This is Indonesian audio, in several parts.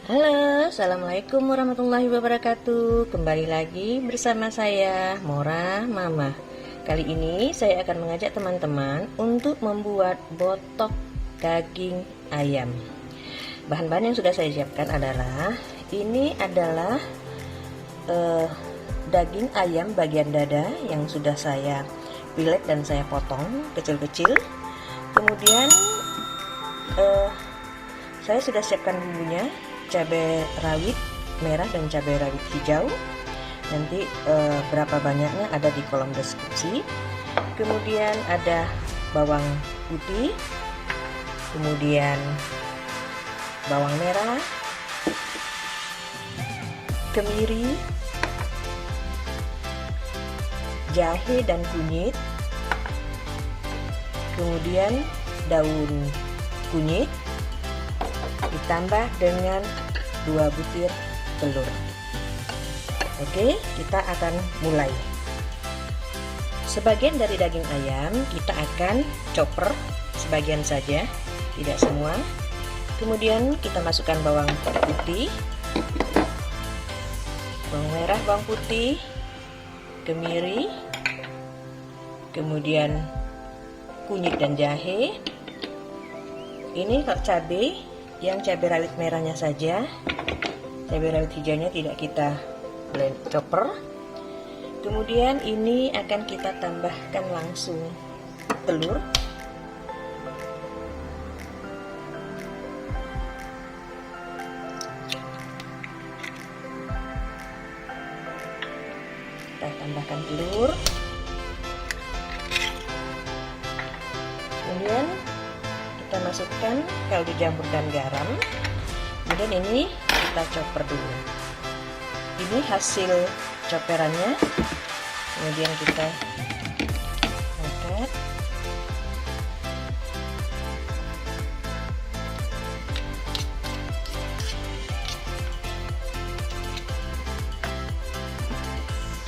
Halo, Assalamualaikum warahmatullahi wabarakatuh. Kembali lagi bersama saya, Mora Mama. Kali ini saya akan mengajak teman-teman untuk membuat botok daging ayam. Bahan-bahan yang sudah saya siapkan adalah daging ayam bagian dada yang sudah saya filet dan saya potong kecil-kecil. Kemudian saya sudah siapkan bumbunya, cabai rawit merah dan cabai rawit hijau. Nanti berapa banyaknya ada di kolom deskripsi. Kemudian ada bawang putih, kemudian bawang merah, kemiri, jahe dan kunyit, kemudian daun kunyit, ditambah dengan 2 butir telur. Oke, kita akan mulai. Sebagian dari daging ayam kita akan chopper sebagian saja, tidak semua. Kemudian kita masukkan bawang putih, bawang merah, bawang putih, kemiri, kemudian kunyit dan jahe. Ini cabai, yang cabai rawit merahnya saja, cabai rawit hijaunya tidak kita blend chopper. Kemudian ini akan kita tambahkan langsung telur. Kita tambahkan telur. Kemudian kita masukkan kaldu jamur dan garam. Kemudian ini kita chopper dulu. Ini hasil chopperannya. Kemudian kita angkat.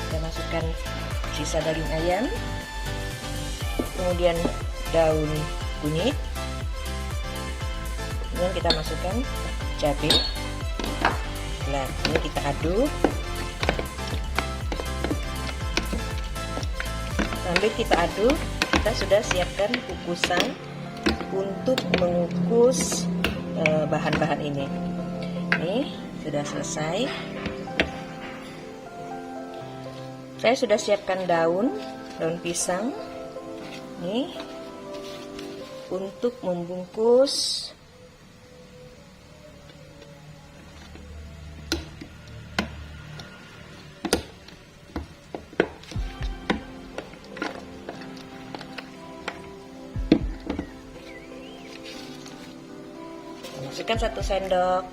Kita masukkan sisa daging ayam. Kemudian daun kunyit. Kemudian kita masukkan cabai. Nah, ini kita aduk. Sambil kita aduk, kita sudah siapkan kukusan untuk mengukus bahan-bahan ini. Ini sudah selesai. Saya sudah siapkan daun pisang. Ini untuk membungkus masukkan 1 sendok.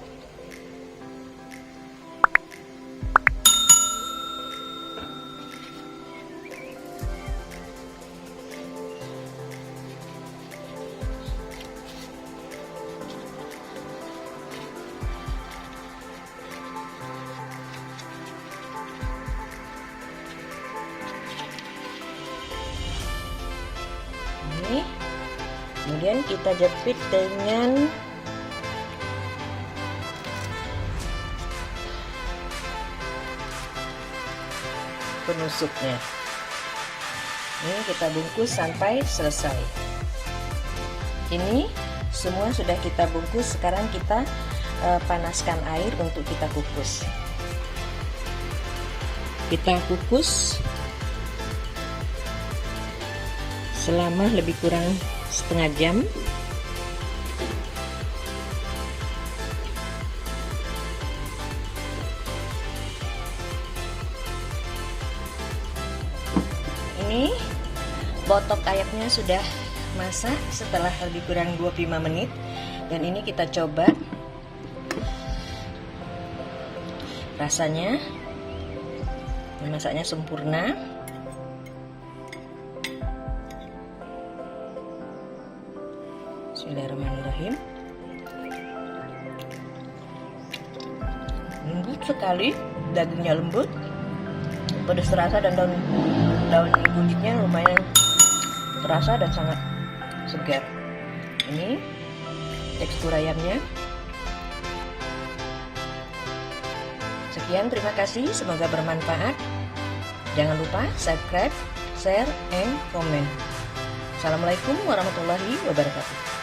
Ini kemudian kita jepit dengan penusuknya. Ini kita bungkus sampai selesai. Ini semua sudah kita bungkus. Sekarang kita panaskan air untuk kita kukus. Kita kukus selama lebih kurang setengah jam. Ini botok ayamnya sudah masak setelah lebih kurang 25 menit. Dan ini kita coba rasanya. Masaknya sempurna. Bismillahirrahmanirrahim. Lembut sekali, dagingnya lembut, pedas terasa, dan daun kunyitnya lumayan terasa dan sangat segar. Ini tekstur ayamnya. Sekian, terima kasih, semoga bermanfaat. Jangan lupa subscribe, share, and comment. Assalamualaikum warahmatullahi wabarakatuh.